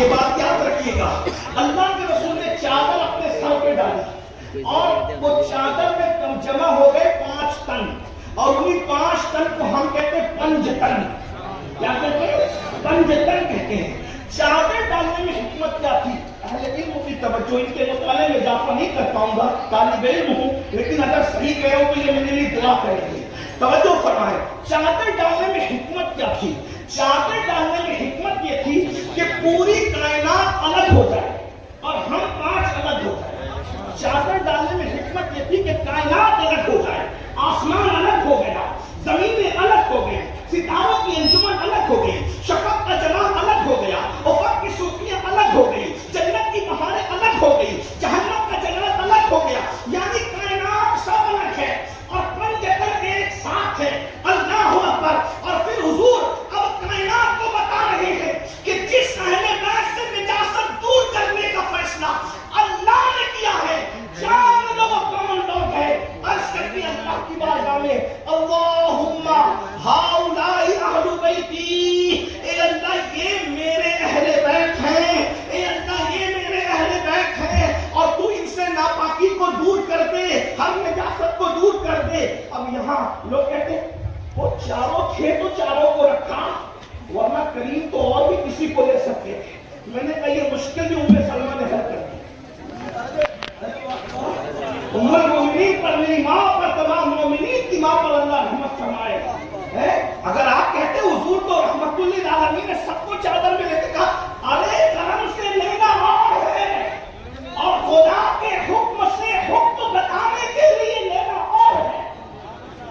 یہ بات یاد رکھیے گا، اللہ کے رسول نے چادر اپنے سر پہ ڈالی اور وہ چادر میں جمع ہو گئے 5 تن، اور انہی 5 تن کو ہم کہتے ہیں پنج تن. کیا کہتے ہیں؟ پنج تن کہتے ہیں. چادر ڈالنے میں حکمت کیا تھی؟ اہل علم کی توجہ، ان کے مطالعے میں اضافہ نہیں کر پاؤں گا، طالب علم ہوں، لیکن اگر صحیح کہہ رہا ہوں تو یہ میرے لیے دعا کریں گے. توجہ فرمائیں، چادر ڈالنے میں حکمت کیا تھی؟ چادر ڈالنے میں حکمت یہ تھی کہ پوری کائنات الگ ہو جائے اور ہم 5 الگ ہو جائے. چادر ڈالنے میں حکمت یہ تھی کہ کائنات الگ ہو جائے، آسمان الگ ہو گیا، زمینیں الگ ہو گئی، ستاروں کی انجمن الگ ہو گئی، شفق کا جمال الگ ہو گیا، افق کی صوفیاں الگ ہو گئی، جنت کی بہاریں الگ ہو گئی، جہنم کا جنت الگ ہو گیا. یعنی کائنات سب الگ ہے اور پنجتن ایک ساتھ ہے. اللہ اکبر. اور پھر حضور اب کائنات کو بتا رہے ہیں کہ جس اہل بیت سے نجاست دور کرنے کا فیصلہ اللہ نے کیا ہے، جان لو وہ کون لوگ ہیں. عرض کرتی اللہ کی بارگاہ میں، اللہم ہؤلاء اہل بیتی، اے اللہ یہ میرے اہل بیت ہیں، اے اللہ یہ میرے اہل بیت ہیں، اور تو ان سے ناپاکی کو دور کر دے، ہر نجاست کو دور کر دے. اب یہاں لوگ کہتے ہیں وہ چاروں تھے تو چاروں کو رکھا، ورنہ کریم تو اور بھی کسی کو لے سکتے تھے. میں نے کہا یہ مشکل بھی ام سلمہ نے حل کر دی. ام المومنین پر میری ماں پر تمام مومنین کی ماں پر اللہ رحمت فرمائے. اگر آپ کہتے حضور تو رحمت للعالمین نے سب کو چادر میں لیتے کہا ارے کرم سے لینا اور ہے اور خدا کے حکم سے حکم بتانے کے لیے لینا اور ہے.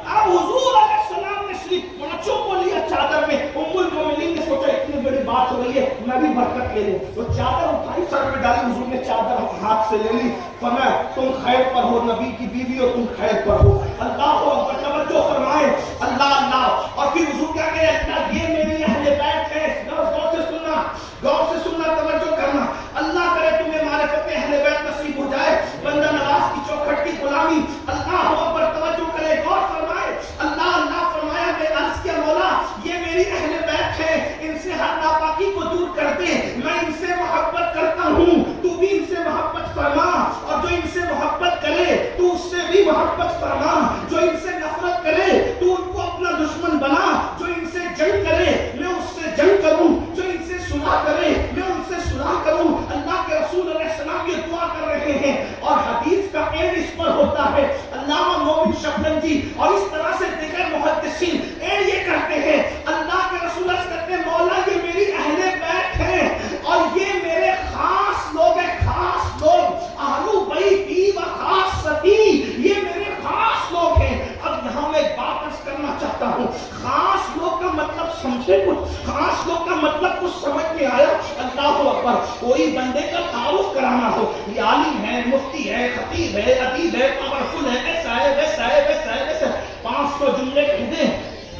اب حضور علیہ السلام نے صرف 5 کو لیا چادر میں. ام المومنین نے سوچا اتنی بڑی بات ہو رہی ہے میں بھی برکت لے لوں، تو چادر اٹھائی سر پہ ڈالی. حضور نے چادر ہاتھ سے لے لی، فرمایا تم خیر پر ہو، نبی کی بیوی ہو، تم خیر پر ہو. اللہ کو توجہ فرمائے، اللہ اللہ. اور پھر حضور کیا کہے، اللہ یہ میری اہل بیت ہے. غور سے سننا، غور سے سننا، توجہ کرنا. اللہ کرے تمہیں معرفت اہل بیت نصیب ہو جائے. بندہ نواز کی چوکھٹ کی غلامی. اللہ اکبر. توجہ کرے، غور فرمائے. اللہ اللہ فرمایا، میں عرض کیا مولا یہ میری اہل بیت ہے، ان سے ہر ناپاکی کو دور کر دے، میں ان سے محبت کرتا ہوں، تو بھی ان سے محبت فرما، اور جو ان سے محبت کرے تو اس سے بھی محبت فرما، جو ان سے نفرت کرے تو ان کو اپنا دشمن بنا، جو ان سے جنگ کرے میں اس سے جنگ کروں، جو ان سے صلح کرے میں ان سے صلح کروں. اللہ کے رسول علیہ السلام یہ دعا کر رہے ہیں اور حدیث کا اینڈ اس پر ہوتا ہے. علامہ مومن شبنم جی اور اس طرح سے دیگر محدثین اینڈ یہ کہتے ہیں، اللہ کے رسول عرض کرتے ہیں مولا یہ میری اہل بیت ہیں اور یہ میرے خاص لوگ ہیں، خاص لوگ، اہل بیتی و خاصتی، یہ میرے خاص لوگ ہیں. اب یہاں میں ایک بات عرض کرنا چاہتا ہوں، خاص لوگ کا مطلب سمجھے کچھ، خاص لوگ کا مطلب کچھ سمجھ میں آیا؟ اللہ اکبر. کوئی بندے کا تعارف کرانا ہو، یہ عالم ہے، مفتی ہے، خطیب ہے، ادیب ہے، پاورفل ہے، ایسا ہے، ویسا ہے، ویسا ہے، ویسا ہے، 500 جملے کہہ دیں،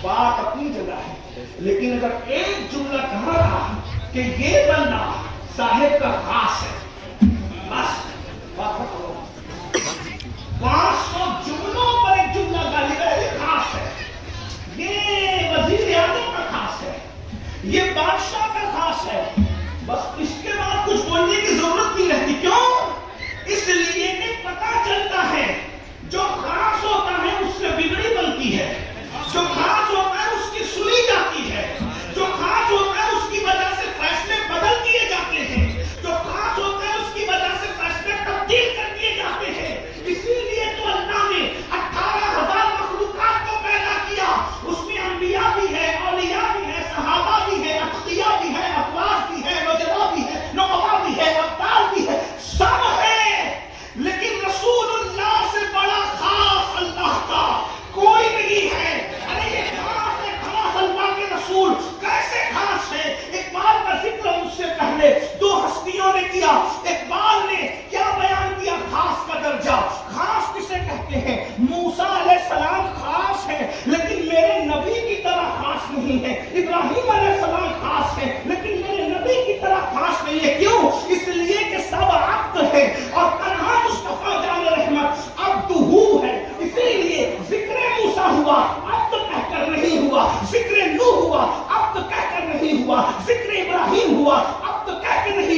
بات اپنی جگہ ہے. لیکن اگر ایک جملہ کہا رہا کہ یہ بندہ صاحب کا خاص ہے، بس بات کرو. 500 جملوں پر ایک جملہ گالی کا یہ خاص ہے، یہ وزیر اعظم کا خاص ہے، یہ بادشاہ کا خاص ہے، بس اس کے بعد کچھ بولنے کی ضرورت نہیں رہتی. کیوں؟ اس لیے کہ پتہ چلتا ہے جو خاص ہوتا ہے اس سے بگڑی بنتی ہے، جو خاص ہوتا ہے اس کی سنی جاتی ہے، جو خاص ہوتا ہے اس کی وجہ سے فیصلے بدل دیے جاتے ہیں، جو خاص ہوتا ہے اس کی وجہ سے فیصلے تبدیل کر دیے جاتے ہیں. اسی لیے تو اللہ نے 18,000 مخلوقات کو پیدا کیا، اس میں انبیاء بھی ہے، اولیاء بھی ہے، صحابہ بھی ہے، اتقیاء بھی ہے، افواج بھی ہے، نجبا بھی ہے، نقبا بھی ہے، ابدال بھی ہے، سب ہے. لیکن رسول اللہ سے بڑا خاص اللہ کا کوئی نہیں ہے. ارے یہ خاص ہے، خاص اللہ کے رسول کیسے خاص ہے؟ اقبال کا ذکر مجھ سے پہلے 2 ہستیوں نے کیا. اقبال نے کیا بیان کیا خاص کا درجہ؟ خاص کسے کہتے ہیں؟ موسیٰ علیہ السلام خاص ہے لیکن میرے نبی کی طرح خاص نہیں ہے. ابراہیم علیہ السلام خاص ہے لیکن میرے نبی کی طرح خاص نہیں ہے. کیوں؟ اس لیے کہ سب عبد ہے اور تنہا مصطفیٰ جان رحمت عبد ہے. اسی لیے ذکر موسیٰ ہوا، عبد کہہ کر نہیں ہوا. ذکر نوح ہوا، عبد کہہ کر نہیں ہوا. ذکر ابراہیم ہوا، عبد کہہ کے نہیں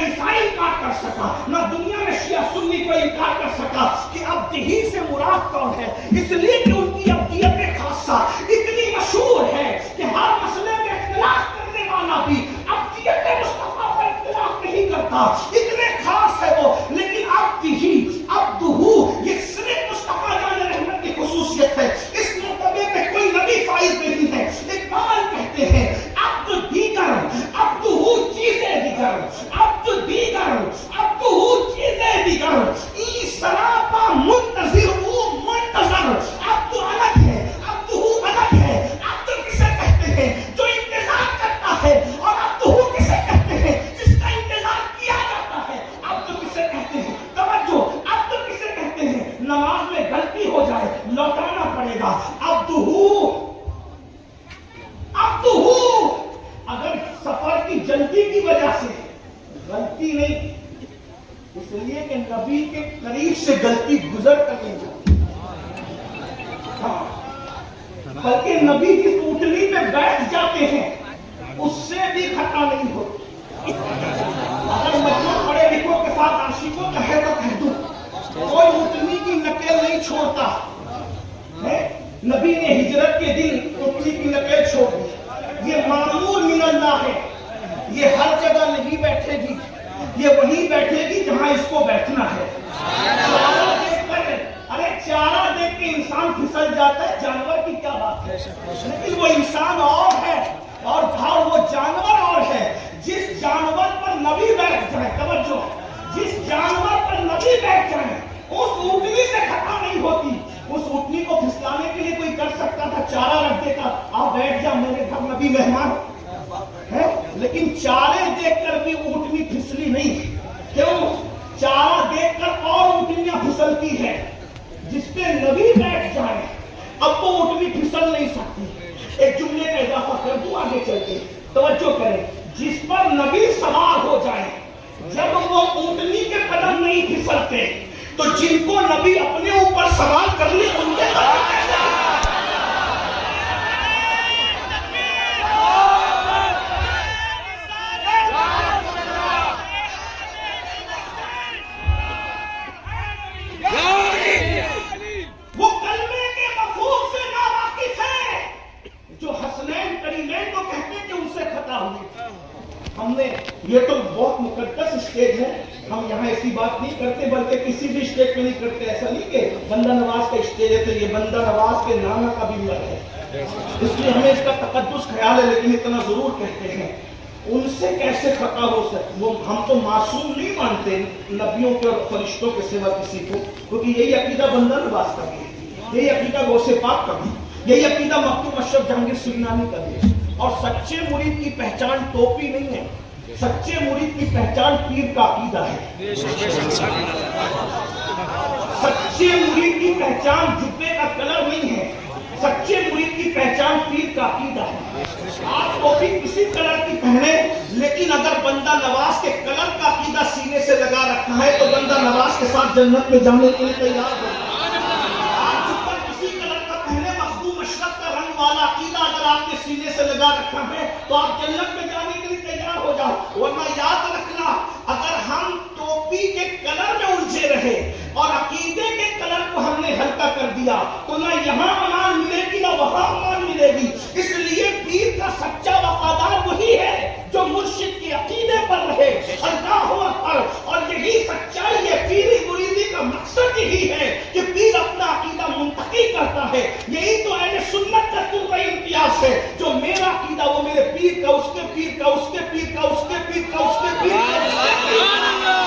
عیسائی انکار کر سکا، نہ دنیا میں شیعہ سنی کو انکار کر سکا کہ ابدی سے مراد کون ہے، اس لیے کہ ان کی ابدیت خاصہ اتنی مشہور ہے کہ ہر مسئلے میں اختلاف کرنے والا بھی ابدیت مصطفیٰ پر اختلاف نہیں کرتا، اتنے خاص ہے وہ. لیکن عبدہ یہ صرف مصطفیٰ جان رحمت کی خصوصیت ہے، اس مرتبے پہ کوئی نبی فائز نہیں ہے. اقبال کہتے ہیں عبد دیگر عبدہ چیزیں دیگر، عبد دیگر عبدہ چیزیں دیگر، ای سراپا منتظر او منتظر. عبد الگ ہے، عبدہ الگ ہے. عبد کسے کہتے ہیں؟ جو انتظار کرتا ہے. اور عبدہ کسے کہتے ہیں؟ جس کا انتظار کیا جاتا ہے. عبد کسے کہتے ہیں؟ توجہ، عبد کسے کہتے ہیں؟ نماز میں غلطی ہو جائے لوٹانا پڑے گا. اگر سفر کی جلدی کی وجہ سے غلطی نہیں، اس لیے کہ نبی کے قریب سے غلطی گزر کر نہیں جاتی، بلکہ نبی کی اونٹنی پہ بیٹھ جاتے ہیں اس سے بھی خطا نہیں ہوتی. اگر مجموع پڑھے لکھوں کے ساتھ عاشقوں کا ہے تو کہہ دوں، کوئی اونٹنی کی نقل نہیں چھوڑتا. نبی نے ہجرت کے دن اونٹنی کی نقل چھوڑ دی. یہ معمول من اللہ ہے، یہ ہر جگہ نہیں بیٹھے گی، یہ وہیں بیٹھے گی جہاں اس کو بیٹھنا ہے. ارے چارہ دیکھ کے انسان پھسل جاتا ہے، جانور کی کیا بات ہے. لیکن وہ انسان اور ہے اور وہ جانور اور ہے. جس جانور پر نبی بیٹھ جائے، توجہ، جس جانور پر نبی بیٹھ جائے اس اونٹنی سے خطا نہیں ہوتی. اس اونٹنی کو پھسلانے کے لیے کوئی کر سکتا تھا، چارہ رکھ دیتا، آپ بیٹھ جاؤ میرے گھر نبی مہمان ہے. لیکن چارے دیکھ کر بھی اونٹنی پھسلی نہیں. کیوں؟ چارہ دیکھ کر اور اونٹنیاں پھسلتی ہے. جس پہ نبی بیٹھ جائے اب وہ اونٹنی پھسل نہیں سکتی. ایک جملے کا اضافہ کر دوں آگے چل کے، توجہ کریں. جس پر نبی سوار ہو جائے جب وہ اونٹنی کے قدم نہیں پھسلتے تو جن کو نبی اپنے اوپر سوار کر لے ان کے قدم کیسے؟ وہ کلمے کے مفہوم سے ناواقف ہے، جو حسنین کریمین کو کہتے ہیں کہ ان سے خطا ہوئی. ہم نے یہ تو بہت مقدس اسٹیج ہے، ہم یہاں ایسی بات نہیں کرتے، بلکہ کسی بھی اسٹیج پہ نہیں کرتے. ایسا نہیں کہ بندہ نواز کا اسٹیج ہے تو یہ بندہ نواز کے نانا کا بھی مر ہے، اس لیے ہمیں اس کا تقدس خیال ہے. لیکن اتنا ضرور کہتے ہیں ان سے کیسے خطا ہو سکتی. وہ ہم تو معصوم نہیں مانتے نبیوں کے اور فرشتوں کے سوا کسی کو، کیونکہ یہی عقیدہ بندہ نواز کا بھی ہے، یہی عقیدہ غوث پاک کا بھی، یہی عقیدہ مکتوم اشرف جہانگیر سریلانی کا بھی ہے. اور سچے مرید کی پہچان ٹوپی نہیں ہے، سچے مرید کی پہچان پیر کا عقیدہ ہے. سچے مرید کی پہچان جبے کا کلر نہیں ہے، سچے مرید کی پہچان پیر کا عقیدہ ہے. آپ ٹوپی کسی کلر کی پہنے، لیکن اگر بندہ نواز کے کلر کا عقیدہ سینے سے لگا رکھا ہے تو بندہ نواز کے ساتھ جنت میں جانے کے لیے تیار ہے. آپ جب تک کسی کلر کا پہنے مخدوم اشرف کا رنگ والا عقیدہ اگر آپ کے سینے سے لگا رکھا ہے تو آپ جنت میں جانے کے لیے تیار ہو جاؤ. ورنہ یاد رکھنا، اگر ہم ٹوپی کے کلر میں الجھے رہے اور عقیدے کے کلر کو ہم نے ہلکا کر دیا تو نہ یہاں امان ملے گی نہ وہاں امان ملے گی. اس لیے پیر کا سچا وفادار وہی ہے جو مرشد کے عقیدے پر رہے. اللہ اکبر. اور یہی سچائی ہے، پیری مریدی کا مقصد یہی ہے کہ پیر اپنا عقیدہ منتقل کرتا ہے. یہی تو اہل سنت کا تربہ امتیاز ہے، جو میرا عقیدہ وہ میرے پیر کا، اس کے پیر کا، اس کے پیر کا، اس کے پیر کا، اس کے پیر کا.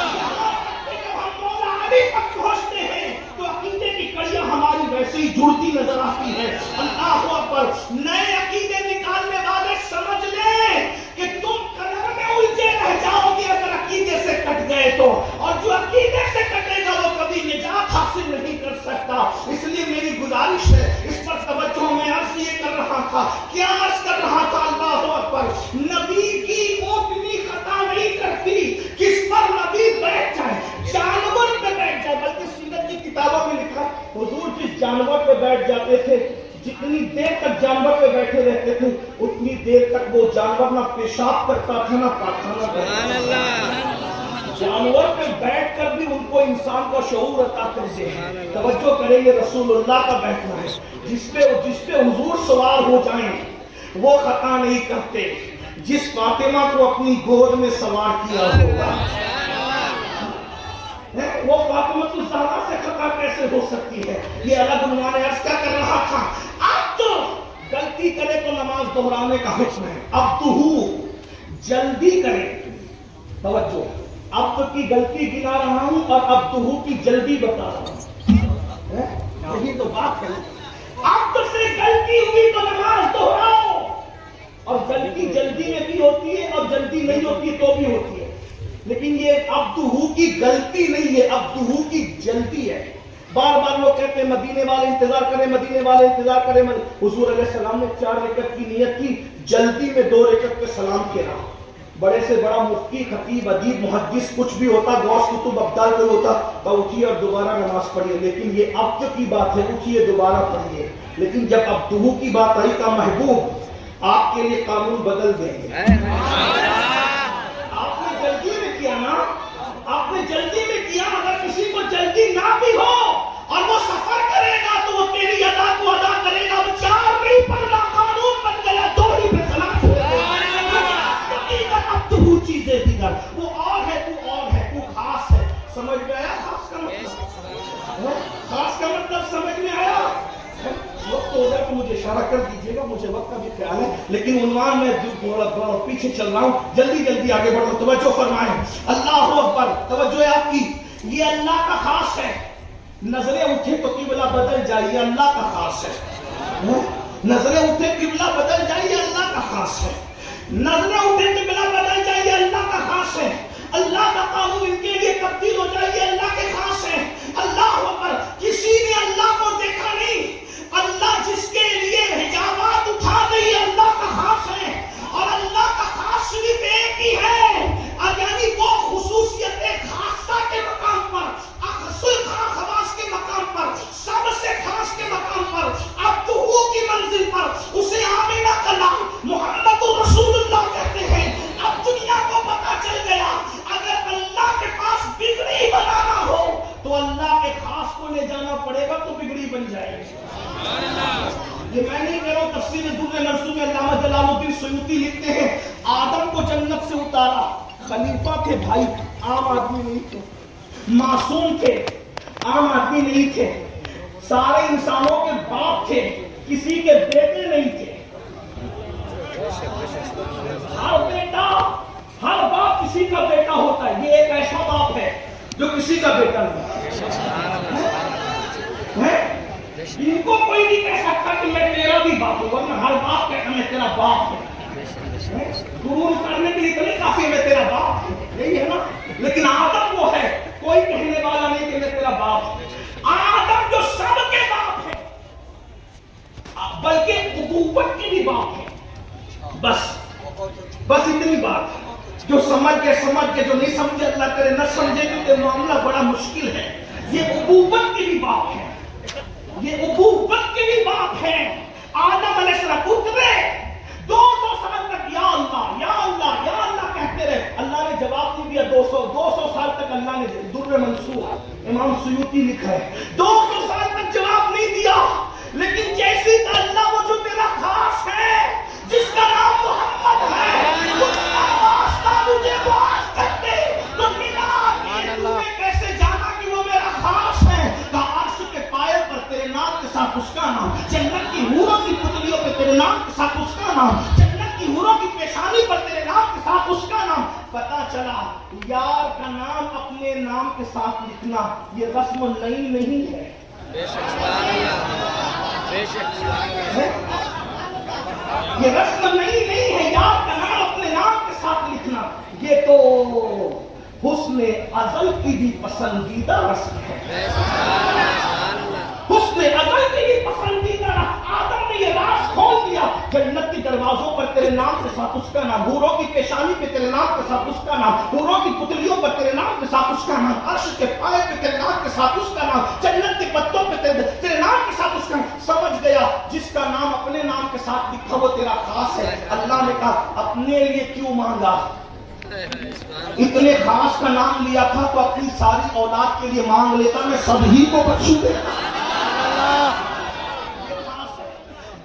تک پہنچتے ہیں تو عقیدے کی کڑیاں ہماری ویسے ہی جڑتی نظر آتی ہے. اللہ اکبر. نئے عقیدے نکالنے والے سمجھ لیں کہ تم کلر میں الجھے رہ جاؤ گے اگر عقیدے سے کٹ گئے تو، اور جو عقیدے سے کٹے گا وہ کبھی نجات حاصل نہیں کر سکتا. اس لیے میری گزارش ہے اس پر توجہ. میں عرض یہ کر رہا تھا، کیا عرض کر رہا تھا؟ اللہ اکبر. نبی کی اونٹنی خطا نہیں کرتی کس پر نبی بیٹھ جائے، جانور پہ بیٹھ جائے. بلکہ سیرت کی کتابوں میں لکھا حضور جس جانور پہ بیٹھ جاتے تھے، جتنی دیر تک جانور پہ بیٹھے رہتے تھے اتنی دیر تک وہ جانور نہ پیشاب کرتا تھا نہ پاخانہ کرتا تھا. منور پہ بیٹھ کر بھی ان کو انسان کو شعور عطا کرتے ہیں. توجہ کریں، یہ رسول اللہ کا بیٹھنا ہے. جس پہ حضور سوار ہو جائیں وہ خطا نہیں کرتے. جس فاطمہ کو اپنی گود میں سوار کیا ہوگا وہ فاطمہ الزہرا سے خطا کیسے ہو سکتی ہے؟ یہ الگ عنوان ہے. عرض کیا کر رہا تھا، اب تو غلطی کرے تو نماز دہرانے کا حکم ہے. اب تو جلدی کرے، توجہ، اب کی غلطی گنا رہا ہوں اور اب تو کی جلدی بتا رہا ہوں. یہی تو بات ہے. اب تو سے غلطی ہوئی تو نماز دہراؤ. اور غلطی جلدی میں بھی ہوتی ہے اور جلدی نہیں ہوتی تو بھی ہوتی ہے. لیکن یہ عبدہ کی غلطی نہیں ہے، عبدہ کی جلدی ہے. بار بار لوگ کہتے ہیں مدینے والے انتظار کریں، مدینے والے انتظار کریں. حضور علیہ السلام نے 4 رکعت کی نیت کی، جلدی میں 2 رکعت پہ سلام کیا. بڑے سے بڑا مفتی، خطیب، ادیب، محدث کچھ بھی ہوتا، غوث کتب ابدال کوئی ہوتا، اٹھیے اور دوبارہ نماز پڑھیے. لیکن یہ عبد کی بات ہے، اٹھیے دوبارہ پڑھیے. لیکن جب عبدہ کی بات آئی کا محبوب آپ کے لیے قانون بدل دیں گے. آپ نے جلدی میں کیا نا، آپ نے جلدی میں کیا. اگر کسی کو جلدی نہ بھی ہو اور وہ سفر کرے گا تو وہ تیری ادا کو ادا کرے گا. وہ 4 نہیں پڑھنا، قانون بن گیا. 2 ہی پہ سلام. اب تو وہ چیزیں دیگر، وہ اور ہے، تو اور ہے، تو خاص ہے. سمجھ میں آیا خاص کا مطلب؟ خاص کا مطلب سمجھ میں آیا؟ وقت ہو گیا تو مجھے اشارہ کر دیجیے گا، مجھے وقت کا بھی خیال ہے. لیکن عنوان میں تھوڑا پیچھے چل رہا ہوں، جلدی آگے بڑھو. توجہ فرمائیں. اللہ اکبر. توجہ ہے آپ کی. یہ اللہ کا خاص ہے. نظریں اٹھے تو قبلہ بدل جائے، اللہ کا خاص ہے. نظریں اٹھے قبلہ بدل جائے، اللہ کا خاص ہے. نظریں اٹھے قبلہ بدل جائے، اللہ کا خاص ہے. اللہ کا قانون ان کے لیے تبدیل ہو جائے، اللہ کے خاص ہے. اللہ اکبر. کسی نے اللہ کو دیکھا نہیں. اللہ جس کے لیے حجابات اٹھا دیں، اللہ کا خاص ہے. اور اللہ کا خاص صرف ایک ہی ہے، یعنی وہ خصوصیت خاصہ کے مقام پر، خواص کے مقام پر، سب سے خاص کے مقام پر، عبدہ کی منزل پر اسے آمینہ کا نام محمد رسول اللہ کہتے ہیں. اب دنیا کو پتا چل گیا اگر اللہ کے پاس بگڑی بنانا ہو تو اللہ کے خاص کو لے جانا پڑے گا تو بگڑی بن جائے گی. یہ میں نہیں کہہ رہا ہوں، تفسیر در منصور میں علامہ جلال الدین سیوطی لکھتے ہیں آدم کو جنت سے اتارا. خلیفہ تھے بھائی، عام آدمی نہیں تھے. معصوم تھے، عام آدمی نہیں تھے. سارے انسانوں کے باپ تھے، کسی کے بیٹے نہیں تھے. ہر باپ کسی کا بیٹا ہوتا ہے. یہ ایک ایسا باپ ہے جو کسی کا بیٹا نہیں ہے. ان کو کوئی نہیں کہہ سکتا کہ میں تیرا بھی باپ ہوں، ورنہ ہر باپ کہتا میں تیرا باپ ہوں. غرور کرنے کے لیے تو نہیں کافی میں تیرا باپ ہوں، یہی ہے نا. لیکن آدم وہ ہے، کوئی کہنے والا نہیں کہ میں تیرا باپ ہوں. آدم جو سب کے باپ ہے، بلکہ ابوت کے بھی باپ ہے. بس اتنی بات. جو سمجھ کے جو نہیں سمجھے اللہ کرے نہ سمجھے، کیونکہ معاملہ بڑا مشکل ہے. یہ ابوت کے بھی باپ ہے، یہ ابوت کے بھی باپ ہے. آدم علیہ السلام اترے 200 سال تک یا اللہ یا اللہ یا اللہ کہتے رہے. اللہ نے جواب نہیں دیا. 200 سال تک اللہ نے در منصور امام سیوطی لکھا ہے 200 سال تک جواب نہیں دیا. لیکن جیسی کہ اللہ وہ جو تیرا خاص ہے، جس کا نام محمد ہے، اس کا واسطہ مجھے باعث کرتے تو کیسے جانا کہ وہ میرا خاص ہے. عرش کے پائے پر تیرے نام کے ساتھ اس کا نام، جنت کی حوروں کی پتلیوں پہ تیرے نام کے ساتھ اس کا نام، جنت کی حوروں کی پیشانی پر تیرے نام کے ساتھ اس کا نام. پتا چلا یار کا نام اپنے نام کے ساتھ لکھنا یہ رسم نئی نہیں ہے. یہ رسم نہیں ہے. یار کا نام اپنے نام کے ساتھ لکھنا یہ تو حسن ازل کی بھی پسندیدہ رسم ہے. حسن ازل کی بھی پسندیدہ رسم. آدم نے یہ راز کھول دیا. جنت کے دروازوں پر تیرے نام کے ساتھ اس کا نام، حوروں کی پیشانی پہ تیرے نام کے ساتھ اس کا نام، حوروں کی پتلیوں پر تیرے نام کے ساتھ اس کا نام، عرش کے پائے پہ تیرے نام کے ساتھ اس کا نام، جنت کے پتوں پہ تیرے نام کے ساتھ اس کا نام. سمجھ گیا جس کا نام اپنے نام کے ساتھ لکھا وہ تیرا خاص ہے. اللہ نے کہا اپنے لیے کیوں مانگا، اتنے خاص کا نام لیا تھا تو اپنی ساری اولاد کے لیے مانگ لیتا میں سبھی کو بخشوں دے.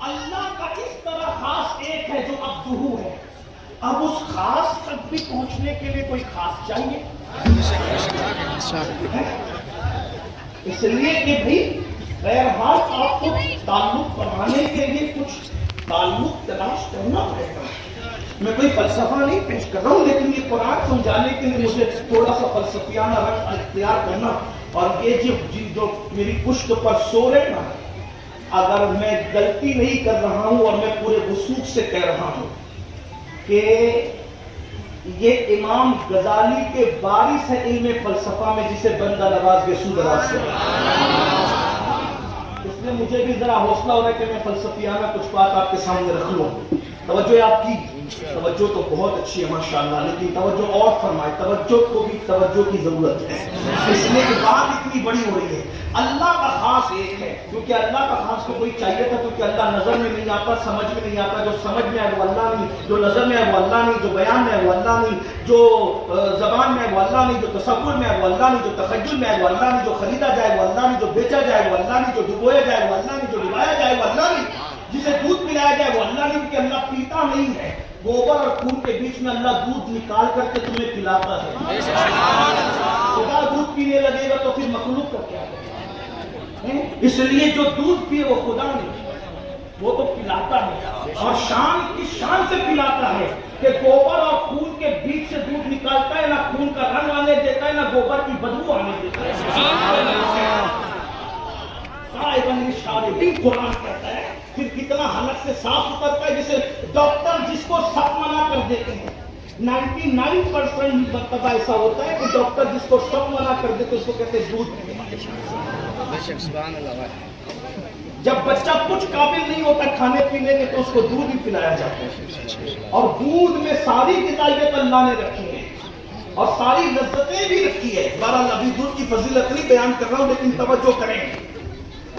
اللہ کا اس طرح خاص ایک ہے جو عبدہ ہے. اب اس خاص تک بھی پہنچنے کے لیے کوئی خاص چاہیے. اس لیے کہ بھئی بہرحال آپ کو تعلق بڑھانے کے لیے کچھ تعلق تلاش کرنا پڑے گا. میں کوئی فلسفہ نہیں پیش کر رہا ہوں، لیکن یہ قرآن سمجھانے کے لیے مجھے تھوڑا سا فلسفیانہ رنگ اختیار کرنا. اور یہ جو میری پشت پر سو رہے نا، اگر میں غلطی نہیں کر رہا ہوں اور میں پورے وثوق سے کہہ رہا ہوں کہ یہ امام غزالی کے وارث ہے علم فلسفہ میں، جسے بندہ نواز یسوع دراز سے. اس لیے مجھے بھی ذرا حوصلہ ہو رہا ہے کہ میں فلسفیانہ کچھ بات آپ کے سامنے رکھ لوں. توجہ آپ کی توجہ تو بہت اچھی ہے ماشاءاللہ، لیکن توجہ اور فرمائے. توجہ کو بھی توجہ کی ضرورت ہے، اس لیے کہ بات اتنی بڑی ہو رہی ہے. اللہ کا خاص ایک ہے، کیونکہ اللہ کا خاص کو کوئی چاہیے تھا، کیونکہ اللہ نظر میں نہیں آتا، سمجھ میں نہیں آتا. جو سمجھ میں ہے وہ اللہ نہیں، جو نظر میں ہے وہ اللہ نہیں، جو بیان میں ہے وہ اللہ نہیں، جو زبان میں ہے وہ اللہ نہیں، جو تصور میں ہے وہ اللہ نہیں، جو تخیل میں ہے وہ اللہ نہیں، جو خریدا جائے وہ اللہ نہیں، جو بیچا جائے وہ اللہ نہیں، جو ڈبویا جائے وہ اللہ نہیں، جو ڈبایا جائے وہ اللہ نہیں، جسے دودھ پلایا جائے وہ اللہ نہیں. کہ اللہ پیتا نہیں ہے. گوبر اور خون کے بیچ میں اللہ دودھ نکال کر کے تمہیں پلاتا ہے. خدا دودھ پینے لگے گا تو پھر مخلوق کا کیا ہے؟ اس لیے جو دودھ پیے وہ خدا نہیں، وہ تو پلاتا ہے. اور شان کی شان سے پلاتا ہے کہ گوبر اور خون کے بیچ سے دودھ نکالتا ہے، نہ خون کا رنگ آنے دیتا ہے، نہ گوبر کی بدبو آنے دیتا ہے. قرآن کہتا ہے. پھر کتنا حلق سے صاف اترتا ہے، جسے ڈاکٹر جس کو سب منع کر دیتے ہیں. 99% مرتبہ ایسا ہوتا ہے کہ ڈاکٹر جس کو سب منع کر دیتے اس کو کہتے ہیں دودھ پینے. جب بچہ کچھ قابل نہیں ہوتا کھانے پینے کے تو اس کو دودھ ہی پلایا جاتا ہے. اور دودھ میں ساری غذائیت اللہ نے رکھی ہے اور ساری لذتیں بھی رکھی ہے. بہرحال ابھی دودھ کی فضیلت نہیں بیان کر رہا ہوں، لیکن توجہ کریں.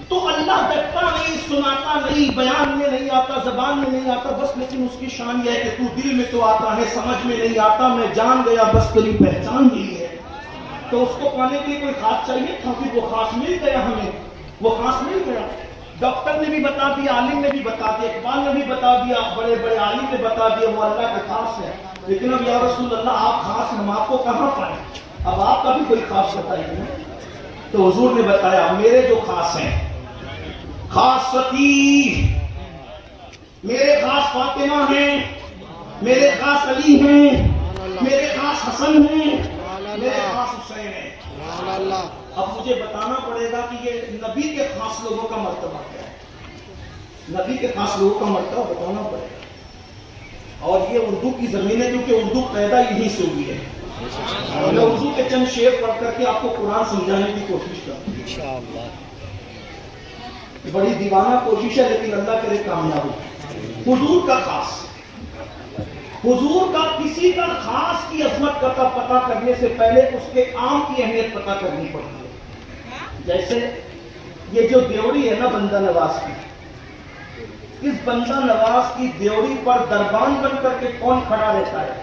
تو اللہ دیکھتا نہیں، سناتا نہیں، بیان میں نہیں آتا، زبان میں نہیں آتا بس، لیکن اس کی شان یہ ہے کہ تو دل میں تو آتا ہے، سمجھ میں نہیں آتا، میں جان گیا بس تیری پہچان یہی ہے. تو اس کو پانے کے لیے کوئی خاص چاہیے تھا، پھر وہ خاص مل گیا ہمیں. وہ خاص مل گیا. ڈاکٹر نے بھی بتا دیا، عالم نے بھی بتا دیا، اقبال نے بھی بتا دیا، بڑے بڑے عالم نے بتا دیا وہ اللہ کے خاص ہے. لیکن اب یا رسول اللہ آپ خاص ہیں، ہم آپ کو کہاں پائیں؟ اب آپ کا بھی کوئی خاص بتائیے. تو حضور نے بتایا میرے جو خاص ہیں، خاصتی میرے خاص فاطمہ ہیں، میرے خاص علی ہیں، میرے خاص حسن ہیں، میرے خاص حسین ہیں. اب مجھے بتانا پڑے گا کہ یہ نبی کے خاص لوگوں کا مرتبہ کیا ہے. نبی کے خاص لوگوں کا مرتبہ بتانا پڑے گا. اور یہ اردو کی زمین ہے، کیونکہ اردو پیدا یہیں سے ہوئی ہے. میں اردو کے چند شعر پڑھ کر کے آپ کو قرآن سمجھانے کی کوشش کروں. بڑی دیوانہ کوشش ہے لیکن اللہ کرے کامیاب ہو. حضور کا خاص، حضور کا کسی کا خاص کی عظمت کا پتہ کرنے سے پہلے اس کے عام کی اہمیت پتہ کرنی پڑتی ہے. جیسے یہ جو دیوڑی ہے نا بندہ نواز کی، اس بندہ نواز کی دیوڑی پر دربان بن کر کے کون کھڑا رہتا ہے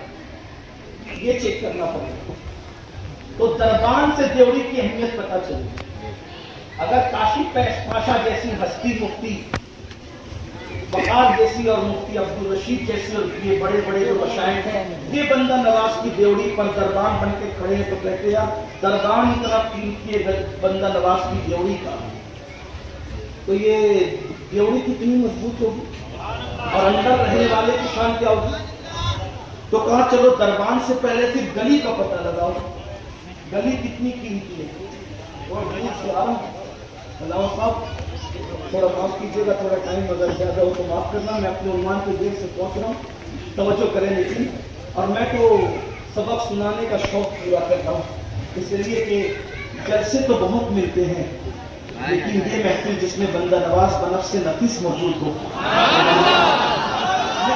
یہ چیک کرنا پڑے گا. تو دربان سے دیوڑی کی اہمیت پتہ چلے. اگر کاشف پاشا جیسی ہستی، مفتی بقال جیسی اور مفتی عبدالرشید جیسی اور یہ بڑے بڑے جو مشائخ ہیں، یہ بندہ نواز کی دیوڑی پر دربان بن کے کھڑے ہیں تو کہتے ہیں دربان ہی طرف قیمتی ہے بندہ نواز کی دیوڑی کا. تو یہ دیوڑی کتنی مضبوط ہوگی اور اندر رہنے والے کی شان کیا ہوگی. تو کہا چلو دربان سے پہلے پھر گلی کا پتہ لگاؤ. گلی کتنی قیمتی ہے. اور دور سے آ رہا ہوں علامہ صاحب، تھوڑا معاف کیجیے گا، تھوڑا ٹائم اگر زیادہ ہو تو معاف کرنا. میں اپنے عنوان پہ دیر سے پہنچ رہا ہوں، توجہ کریں. لیکن اور میں تو سبق سنانے کا شوق پورا کرتا ہوں، اس لیے کہ جلسے تو بہت ملتے ہیں لیکن یہ محفل جس میں بندہ نواز بنفس نفیس موجود ہو،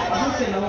کہاں سے نہ